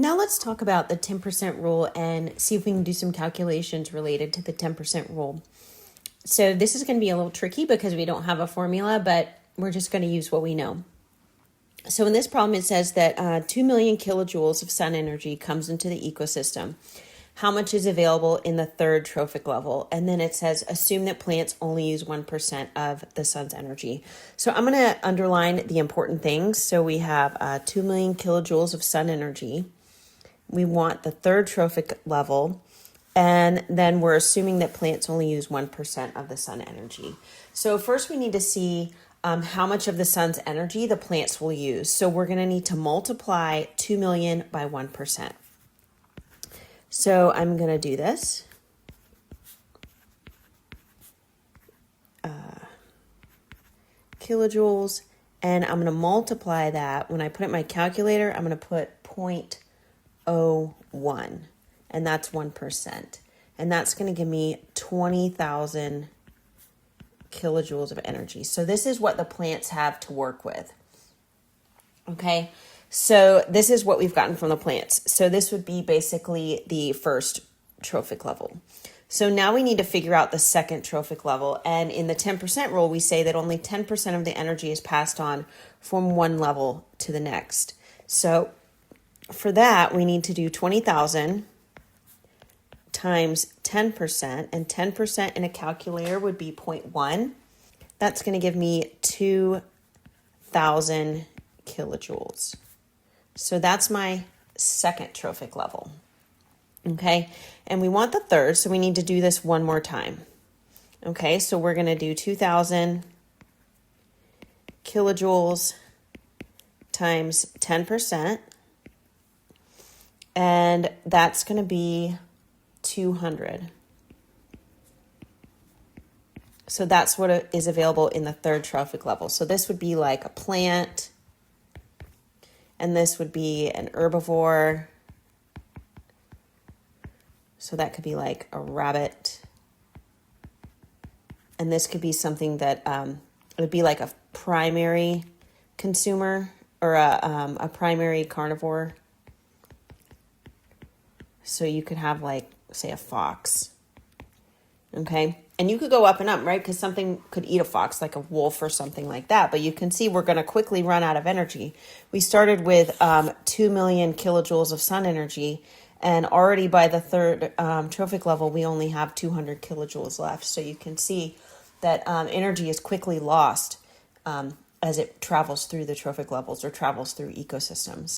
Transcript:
Now let's talk about the 10% rule and see if we can do some calculations related to the 10% rule. So this is going to be a little tricky because we don't have a formula, but we're just going to use what we know. So in this problem, it says that 2 million kilojoules of sun energy comes into the ecosystem. How much is available in the third trophic level? And then it says, assume that plants only use 1% of the sun's energy. So I'm going to underline the important things. So we have 2 million kilojoules of sun energy. We want the third trophic level. And then we're assuming that plants only use 1% of the sun energy. So first we need to see how much of the sun's energy the plants will use. So we're going to need to multiply 2 million by 1%. So I'm going to do this. Kilojoules, and I'm going to multiply that. When I put it in my calculator, I'm going to put 0.01, and that's 1%. And that's going to give me 20,000 kilojoules of energy. So this is what the plants have to work with. Okay, so this is what we've gotten from the plants. So this would be basically the first trophic level. So now we need to figure out the second trophic level. And in the 10% rule, we say that only 10% of the energy is passed on from one level to the next. So for that, we need to do 20,000 times 10%, and 10% in a calculator would be 0.1. That's going to give me 2,000 kilojoules. So that's my second trophic level. Okay, and we want the third, so we need to do this one more time. Okay, so we're going to do 2,000 kilojoules times 10%, and that's going to be 200. So that's what is available in the third trophic level. So this would be like a plant, and this would be an herbivore. So that could be like a rabbit. And this could be something that it would be like a primary consumer or a primary carnivore. So you could have like, say, a fox. Okay. And you could go up and up, right? Because something could eat a fox, like a wolf or something like that. But you can see we're going to quickly run out of energy. We started with 2 million kilojoules of sun energy. And already by the third trophic level, we only have 200 kilojoules left. So you can see that energy is quickly lost as it travels through the trophic levels or travels through ecosystems.